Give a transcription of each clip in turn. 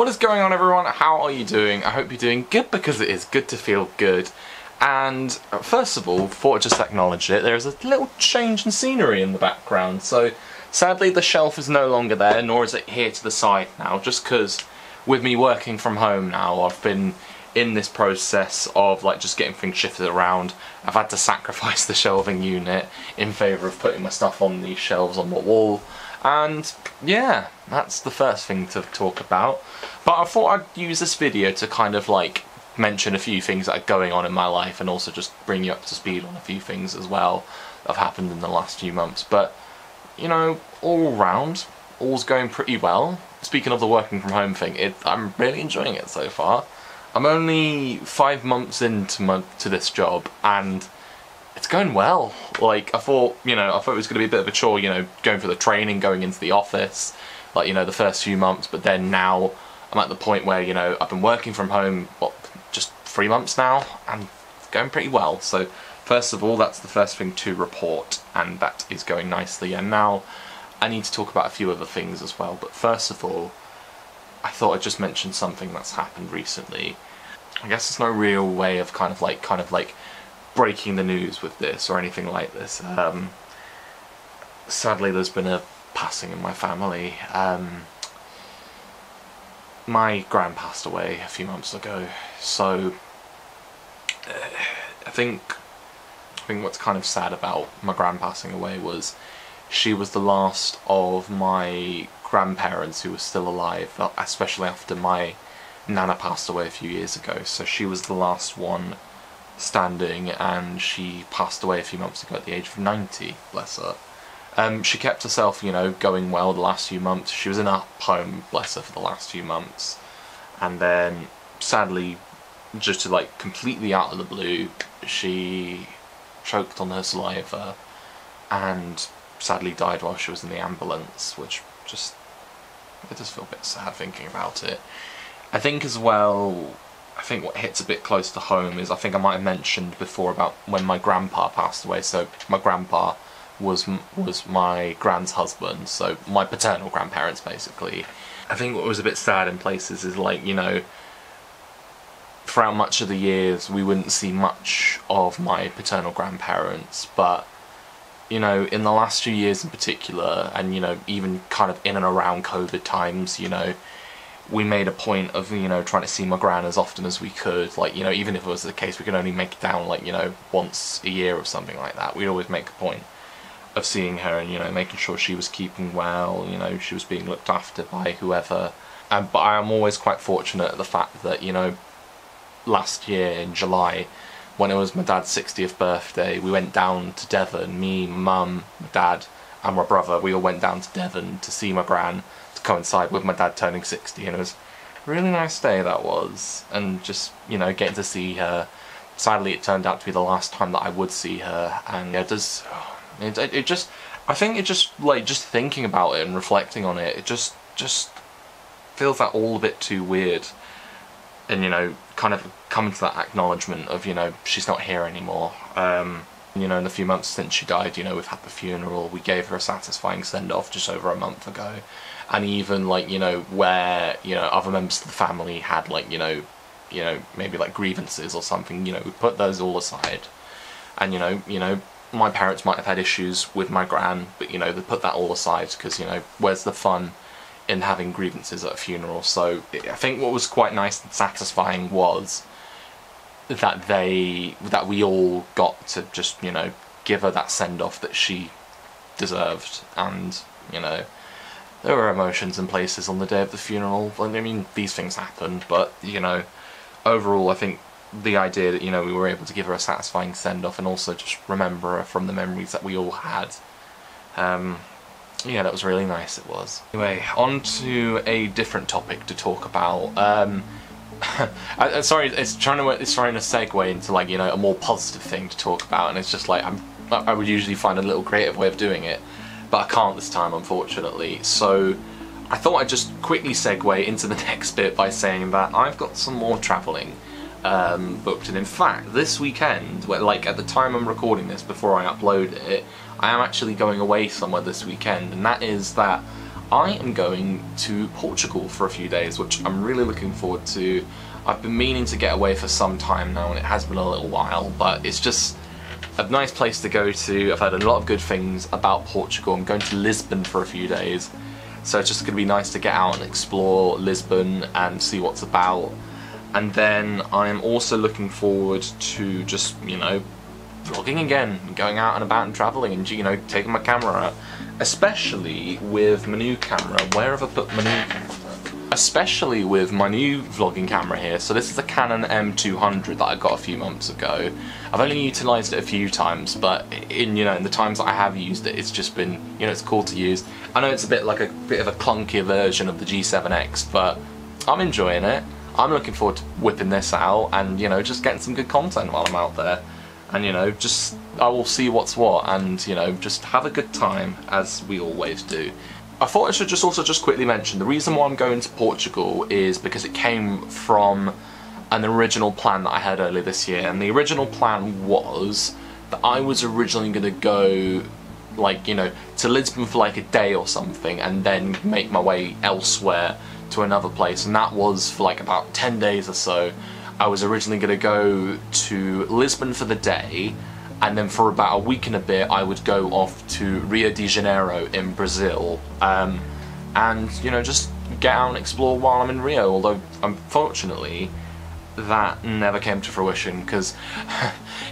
What is going on, everyone? How are you doing? I hope you're doing good, because it is good to feel good. And first of all, before I just acknowledge it, there's a little change in scenery in the background. So sadly the shelf is no longer there, nor is it here to the side now, just because with me working from home now, I've been in this process of like just getting things shifted around. I've had to sacrifice the shelving unit in favour of putting my stuff on these shelves on the wall. And yeah, that's the first thing to talk about. But I thought I'd use this video to kind of like mention a few things that are going on in my life, and also just bring you up to speed on a few things as well that have happened in the last few months. But you know, all round, all's going pretty well. Speaking of the working from home thing, I'm really enjoying it so far. I'm only 5 months into this job, and it's going well. Like, I thought it was going to be a bit of a chore, you know, going through the training, going into the office, like, you know, the first few months. But then now I'm at the point where, you know, I've been working from home, just 3 months now, and it's going pretty well. So first of all, that's the first thing to report, and that is going nicely. And now I need to talk about a few other things as well. But first of all, I thought I'd just mention something that's happened recently. I guess there's no real way of kind of like breaking the news with this or anything like this. Sadly, there's been a passing in my family. My gran passed away a few months ago, so I think what's kind of sad about my gran passing away was she was the last of my grandparents who were still alive, especially after my nana passed away a few years ago. So she was the last one standing, and she passed away a few months ago at the age of 90, bless her. She kept herself, you know, going well the last few months. She was in a home, bless her, for the last few months. And then, sadly, just to like completely out of the blue, she choked on her saliva and sadly died while she was in the ambulance, which I just feel a bit sad thinking about it. I think as well, I think what hits a bit close to home is, I think I might have mentioned before about when my grandpa passed away. So my grandpa was my gran's husband, so my paternal grandparents basically. I think what was a bit sad in places is, like, you know, throughout much of the years we wouldn't see much of my paternal grandparents, but you know, in the last few years in particular, and you know, even kind of in and around COVID times, you know, we made a point of, you know, trying to see my gran as often as we could. Like, you know, even if it was the case we could only make it down, like, you know, once a year or something like that, we'd always make a point of seeing her and, you know, making sure she was keeping well, you know, she was being looked after by whoever. But I am always quite fortunate at the fact that, you know, last year in July, when it was my dad's 60th birthday, we went down to Devon, me, my mum, my dad and my brother. We all went down to Devon to see my gran, to coincide with my dad turning 60, and it was a really nice day that was. And just, you know, getting to see her. Sadly, it turned out to be the last time that I would see her, and yeah, I think it just, like, just thinking about it and reflecting on it, it just feels that all a bit too weird. And, you know, kind of coming to that acknowledgement of, you know, she's not here anymore. You know, in the few months since she died, you know, we've had the funeral, we gave her a satisfying send-off just over a month ago. And even, like, you know, where, you know, other members of the family had, like, you know, maybe like grievances or something, you know, we put those all aside. And, you know, my parents might have had issues with my gran, but, you know, they put that all aside, because, you know, where's the fun in having grievances at a funeral? So I think what was quite nice and satisfying was that we all got to just, you know, give her that send-off that she deserved. And, you know, there were emotions in places on the day of the funeral. I mean, these things happen, but, you know, overall I think the idea that, you know, we were able to give her a satisfying send-off and also just remember her from the memories that we all had, yeah, that was really nice, it was. Anyway, on to a different topic to talk about. Sorry, it's trying to segue into, like, you know, a more positive thing to talk about, and it's just like, I would usually find a little creative way of doing it, but I can't this time, unfortunately. So I thought I'd just quickly segue into the next bit by saying that I've got some more travelling booked, and in fact, this weekend, like at the time I'm recording this, before I upload it, I am actually going away somewhere this weekend, and that is that I am going to Portugal for a few days, which I'm really looking forward to. I've been meaning to get away for some time now, and it has been a little while, but it's just a nice place to go to. I've heard a lot of good things about Portugal. I'm going to Lisbon for a few days, so it's just going to be nice to get out and explore Lisbon and see what's about. And then I'm also looking forward to just, you know, vlogging again, going out and about and travelling and, you know, taking my camera out. Especially with my new camera. Where have I put my new camera? Especially with my new vlogging camera here. So this is a Canon M200 that I got a few months ago. I've only utilised it a few times, but in, you know, in the times that I have used it, it's just been, you know, it's cool to use. I know it's a bit of a clunkier version of the G7X, but I'm enjoying it. I'm looking forward to whipping this out and, you know, just getting some good content while I'm out there. And, you know, just, I will see what's what and, you know, just have a good time, as we always do. I thought I should just quickly mention, the reason why I'm going to Portugal is because it came from an original plan that I had earlier this year. And the original plan was that I was originally going to go, like, you know, to Lisbon for like a day or something and then make my way elsewhere to another place. And that was for like about 10 days or so. I was originally going to go to Lisbon for the day, and then for about a week and a bit I would go off to Rio de Janeiro in Brazil, and, you know, just get out and explore while I'm in Rio, although unfortunately that never came to fruition, because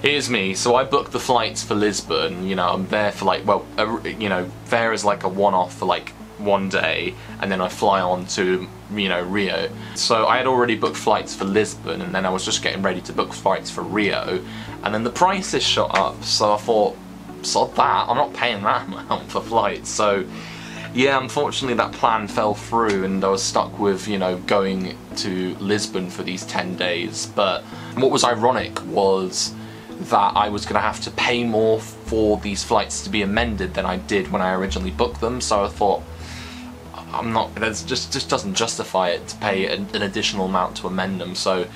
here's me, so I booked the flights for Lisbon, you know, I'm there for like, well, you know, there is like a one-off for like one day, and then I fly on to, you know, Rio. So I had already booked flights for Lisbon, and then I was just getting ready to book flights for Rio, and then the prices shot up, so I thought, sod that, I'm not paying that amount for flights. So yeah, unfortunately that plan fell through, and I was stuck with, you know, going to Lisbon for these 10 days. But what was ironic was that I was going to have to pay more for these flights to be amended than I did when I originally booked them, so I thought, I'm not, that just doesn't justify it to pay an additional amount to amend them. So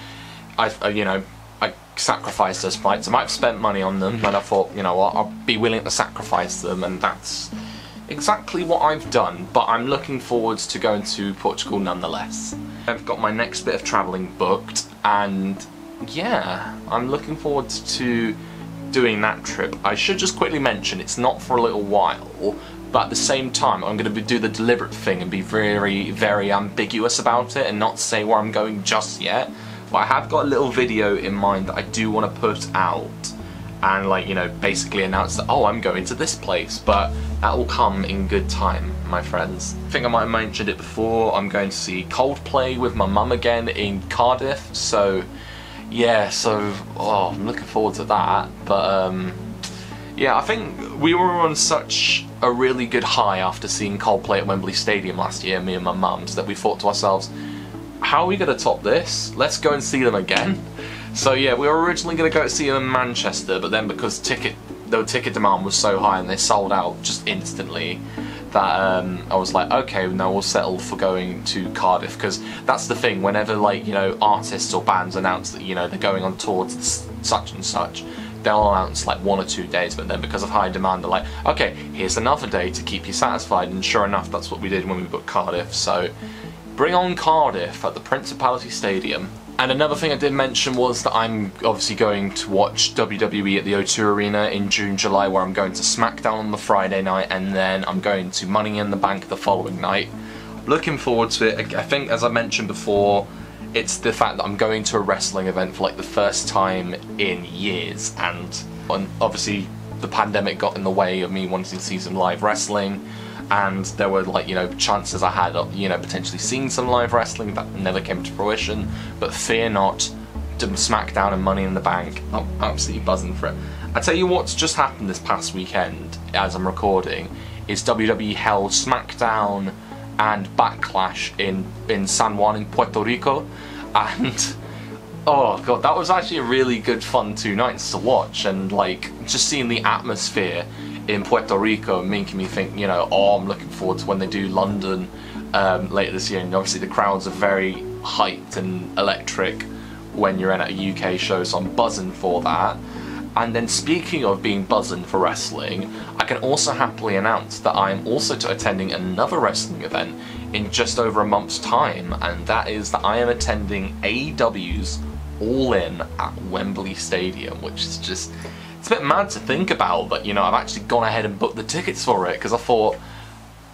you know, I sacrificed those flights. I might have spent money on them, but I thought, you know what, I'll be willing to sacrifice them, and that's exactly what I've done. But I'm looking forward to going to Portugal nonetheless. I've got my next bit of travelling booked, and yeah, I'm looking forward to doing that trip. I should just quickly mention, it's not for a little while, but at the same time I'm going to do the deliberate thing and be very, very ambiguous about it and not say where I'm going just yet. But I have got a little video in mind that I do want to put out and, like, you know, basically announce that, oh, I'm going to this place, but that will come in good time, my friends. I think I might have mentioned it before, I'm going to see Coldplay with my mum again in Cardiff, so yeah, so, oh, I'm looking forward to that. But yeah, I think we were on such a really good high after seeing Coldplay at Wembley Stadium last year, me and my mum, so that we thought to ourselves, how are we going to top this? Let's go and see them again. So yeah, we were originally going to go see them in Manchester, but then because the ticket demand was so high and they sold out just instantly, that I was like, okay, no, we'll settle for going to Cardiff, because that's the thing, whenever, like, you know, artists or bands announce that, you know, they're going on tour to such and such, they'll announce like 1 or 2 days, but then because of high demand they're like, okay, here's another day to keep you satisfied, and sure enough that's what we did when we booked Cardiff. So bring on Cardiff at the Principality Stadium. And another thing I did mention was that I'm obviously going to watch WWE at the O2 Arena in June, July, where I'm going to SmackDown on the Friday night, and then I'm going to Money in the Bank the following night. Looking forward to it. I think, as I mentioned before, it's the fact that I'm going to a wrestling event for like the first time in years, and obviously the pandemic got in the way of me wanting to see some live wrestling, and there were, like, you know, chances I had of, you know, potentially seeing some live wrestling that never came to fruition. But fear not, SmackDown and Money in the Bank, I'm absolutely buzzing for it. I tell you what's just happened this past weekend as I'm recording is WWE held SmackDown and Backlash in San Juan in Puerto Rico, and oh god, that was actually a really good fun 2 nights to watch, and like just seeing the atmosphere in Puerto Rico making me think, you know, oh, I'm looking forward to when they do London later this year. And obviously the crowds are very hyped and electric when you're in at a UK show, so I'm buzzing for that. And then speaking of being buzzing for wrestling, I can also happily announce that I am also attending another wrestling event in just over a month's time, and that is that I am attending AEW's All In at Wembley Stadium, which is just, it's a bit mad to think about, but you know, I've actually gone ahead and booked the tickets for it, because I thought,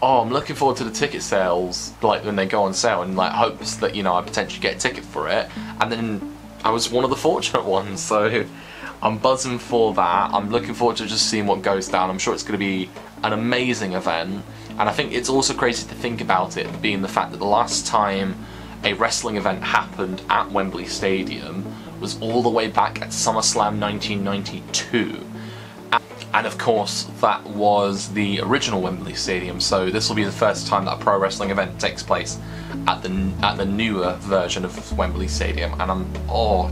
oh, I'm looking forward to the ticket sales, like when they go on sale, and like hopes that, you know, I potentially get a ticket for it, and then I was one of the fortunate ones, so I'm buzzing for that. I'm looking forward to just seeing what goes down. I'm sure it's going to be an amazing event, and I think it's also crazy to think about it being the fact that the last time a wrestling event happened at Wembley Stadium was all the way back at SummerSlam 1992. And of course, that was the original Wembley Stadium, so this will be the first time that a pro wrestling event takes place at the newer version of Wembley Stadium, and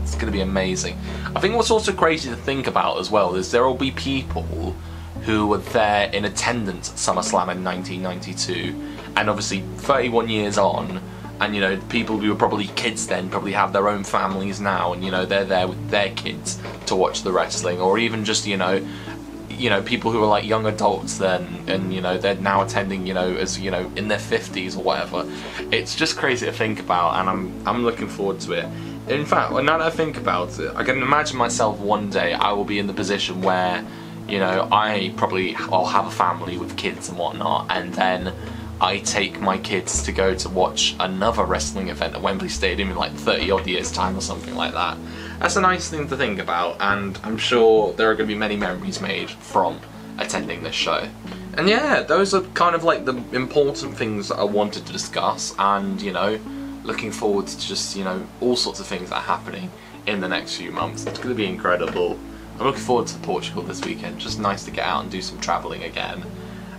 it's going to be amazing. I think what's also crazy to think about as well is there will be people who were there in attendance at SummerSlam in 1992, and obviously 31 years on, and you know, people who were probably kids then probably have their own families now, and you know, they're there with their kids to watch the wrestling, or even just, you know, people who are like young adults then, and you know, they're now attending, you know, as you know, in their 50s or whatever. It's just crazy to think about, and I'm looking forward to it. In fact, now that I think about it, I can imagine myself one day I will be in the position where, you know, I'll have a family with kids and whatnot, and then I take my kids to go to watch another wrestling event at Wembley Stadium in like 30 odd years time or something like that. That's a nice thing to think about, and I'm sure there are going to be many memories made from attending this show. And yeah, those are kind of like the important things that I wanted to discuss, and you know, looking forward to just, you know, all sorts of things that are happening in the next few months. It's going to be incredible. I'm looking forward to Portugal this weekend. Just nice to get out and do some travelling again.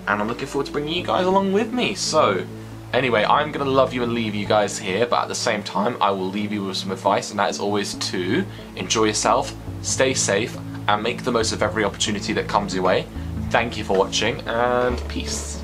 And I'm looking forward to bringing you guys along with me. So, anyway, I'm going to love you and leave you guys here, but at the same time, I will leave you with some advice, and that is always to enjoy yourself, stay safe, and make the most of every opportunity that comes your way. Thank you for watching, and peace.